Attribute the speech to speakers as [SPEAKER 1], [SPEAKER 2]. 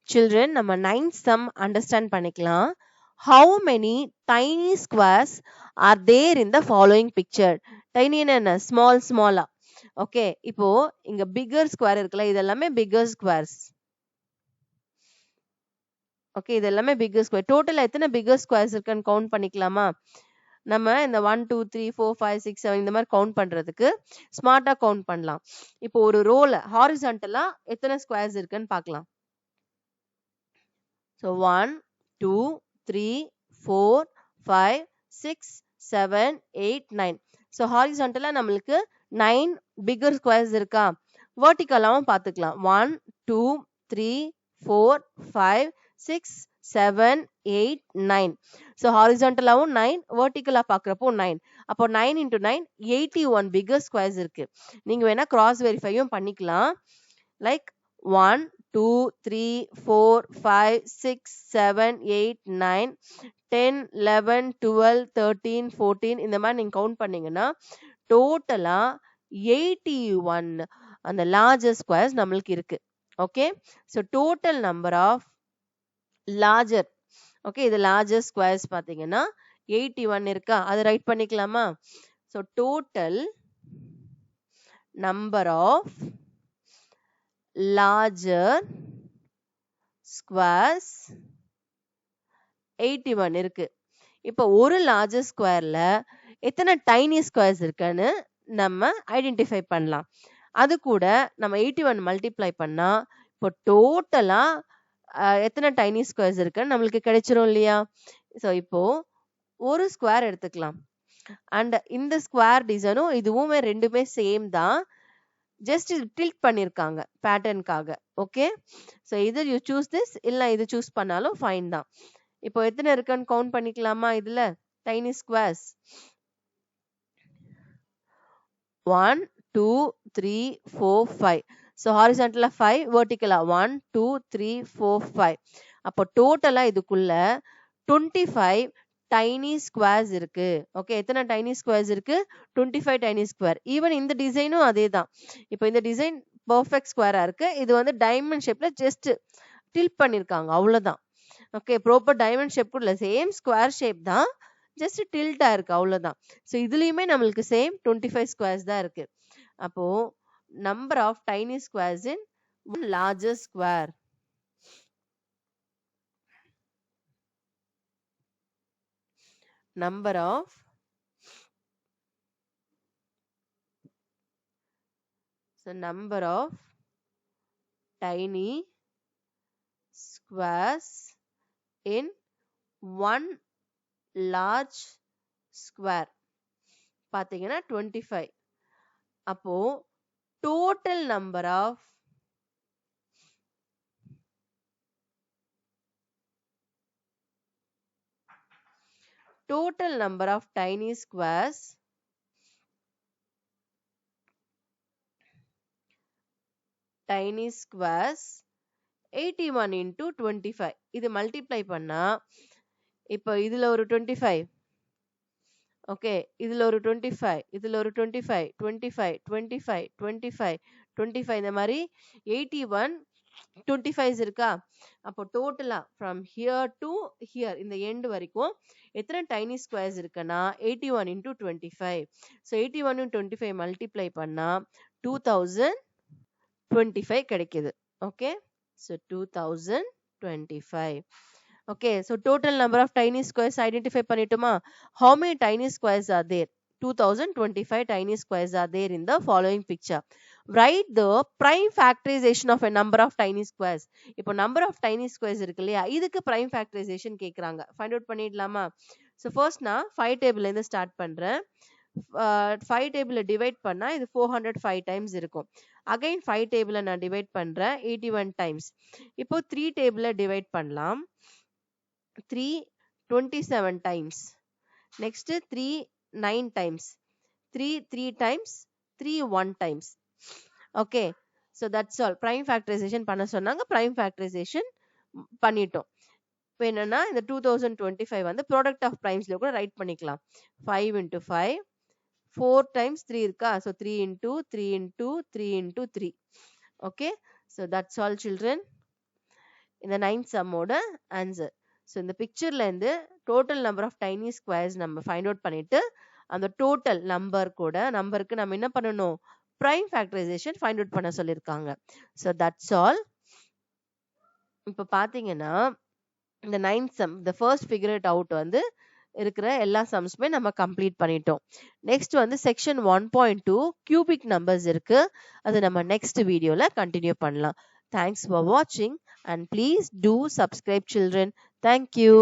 [SPEAKER 1] children நம்ம ninth sum understand பண்ணிக்கலாம். How many tiny squares are there in the following picture? tiny என்ன small okay இப்போ இங்க bigger square இருக்குல்ல இது எல்லாமே bigger squares. ஓகே இது எல்லாமே bigger square. டோட்டலா எத்தனை bigger squares இருக்குன்னு கவுண்ட் பண்ணிக்கலாமா? நம்ம இந்த 1 2 3 4 5 6 7 இந்த மாதிரி கவுண்ட் பண்றதுக்கு ஸ்மார்ட்டா கவுண்ட் பண்ணலாம். இப்போ ஒரு ரோல ஹாரிசான்டலா எத்தனை ஸ்கொயர்ஸ் இருக்குன்னு பார்க்கலாம். ஸோ 1 2 3 4 5 6 7 8 9. ஸோ ஹாரிசான்டலா நம்மளுக்கு 9 பிகர் ஸ்கொயர்ஸ் இருக்கா? வெர்டிகலாவும் பார்த்துக்கலாம். 1 2 3 4 5 6 7 8 9. ஸோ ஹாரிசான்டலாவும் 9, வெர்டிகலா பார்க்குறப்போ 9. அப்போ 9 into 9 81 பிகர் ஸ்கொயர்ஸ் இருக்கு. நீங்க வேணா கிராஸ் வெரிஃபையும் பண்ணிக்கலாம். லைக் 1 2 3 4 5 6 7 8 9 10 11 12 13 14 இந்த மாதிரி நீங்க கவுண்ட் பண்ணீங்கன்னா டோட்டலா 81 அந்த லார்ஜர் ஸ்கொயர்ஸ் நம்மளுக்கு இருக்கு. Okay, so total number of larger, okay இது லார்ஜர் ஸ்கொயர்ஸ் பார்த்தீங்கன்னா 81 இருக்கா? அதை ரைட் பண்ணிக்கலாமா? So total number of larger squares 81 இருக்கு. இப்போ ஒரு larger squareல எத்தனை tiny squares இருக்குன்னு நம்ம ஐடென்டிஃபை பண்ணலாம். அது கூட நம்ம 81 மல்டிப்ளை பண்ணா இப்போ டோட்டலா எத்தனை tiny squares இருக்குன்னு நம்மளுக்கு கிடைச்சிரும் இல்லையா? ஸோ இப்போ ஒரு ஸ்கொயர் எடுத்துக்கலாம். அண்ட் இந்த ஸ்கொயர் டிசைனும் இதுவுமே ரெண்டுமே சேம் தான். ஜஸ்ட் டில்ட் பண்ணிருக்காங்க பேட்டர்னுக்காக. ஓகே, ஸோ இது யூ சூஸ் திஸ், இல்லை இது சூஸ் பண்ணாலும் ஃபைன் தான். இப்போ எத்தனை இருக்குன்னு கவுண்ட் பண்ணிக்கலாமா? இதுல டைனி ஸ்கொயர்ஸ் 1 2 3 4 5. ஸோ ஹாரிசான்டலா 5, வெர்டிகலா 1 2 3 4 5. அப்போ டோட்டலா இதுக்குள்ள 25 டைனி ஸ்கொயர்ஸ் இருக்கு. ஓகே, எத்தனை டைனி ஸ்கொயர்ஸ் இருக்கு? 25 டைனி ஸ்கொயர். ஈவன் இந்த டிசைனும் அதே தான். இப்போ இந்த டிசைன் பெர்ஃபெக்ட் ஸ்கொயரா இருக்கு. இது வந்து டைமண்ட் ஷேப்ல ஜஸ்ட் டில்ட் பண்ணிருக்காங்க, அவ்வளவுதான். ஓகே, ப்ராப்பர் டைமண்ட் ஷேப் கூட இல்ல, சேம் ஸ்கொயர் ஷேப் தான், ஜஸ்ட் டில்ட்டா இருக்கு, அவ்வளவுதான். ஸோ இதுலயுமே நம்மளுக்கு சேம் 25 ஸ்கொயர்ஸ் தான் இருக்கு. அப்போ number of tiny squares in one larger square, number of tiny squares in one large square பாத்தீங்கன்னா 25. அப்போ total number of tiny squares tiny squares 81 into 25. இது மல்டிப்ளை பண்ணா இப்போ இதுல ஒரு 25, ஓகே இதுல ஒரு 25, இதுல ஒரு 25 25 25 25 25 இந்த மாதிரி 81 25 இருக்கா? அப்போ டோட்டலா ஃப்ரம் ஹியர் டு ஹியர் இந்த எண்ட் வரைக்கும் எத்தனை டைனி ஸ்கொயர்ஸ் இருக்குன்னா 81 into 25. ஸோ 81 into 25 மல்டிப்ளை பண்ணா 2025 கிடைக்குது. Okay, so 2025. Okay, so total number of tiny squares identify பண்ணிட்டோமா? How many tiny squares are there? 2025 tiny squares are there in the following picture. Write the prime factorization of a number of tiny squares. இப்போ number of tiny squares இருக்கு இல்லையா, இதுக்கு prime factorization கேக்குறாங்க. Find out பண்ணிடலாமா? So first நான் 5 table இருந்து start பண்றேன். 5 table divide பண்ணா இது 405 டைம்ஸ் இருக்கும். அகைன் 5 table நான் டிவைட் பண்றேன் 81 டைம்ஸ். இப்போ 3 table டிவைட் பண்ணலாம் 327 times. Next 3 9 times. 3 times. 3 1 times. Okay, so that's all. Prime factorization பண்ண சொன்னாங்க, prime factorization பண்ணிட்டோம். இப்போ என்னன்னா இந்த 2025 வந்து product of primesல கூட ரைட் பண்ணிக்கலாம். 5 into 5 4 times 3 இருக்கா? So 3 into 3 into 3 into 3. Okay, so that's all children. இந்த 9th சம்மோட ஆன்சர். ஸோ இந்த பிக்சர்ல இருந்து total number of tiny squares நம்ம ஃபைண்ட் அவுட் பண்ணிட்டு அந்த டோட்டல் நம்பருக்கு நம்ம என்ன பண்ணணும், prime factorization ஃபைண்ட் அவுட் பண்ண சொல்லியிருக்காங்க. So that's all. இப்போ பார்த்தீங்கன்னா இந்த 9th sum the first figure it out வந்து இருக்கிற எல்லா சம்ஸுமே நம்ம கம்ப்ளீட் பண்ணிட்டோம். நெக்ஸ்ட் வந்து செக்ஷன் 1.2 cubic numbers இருக்கு. அது நம்ம நெக்ஸ்ட் வீடியோல கண்டினியூ பண்ணலாம். Thanks for watching and please do subscribe children. Thank you.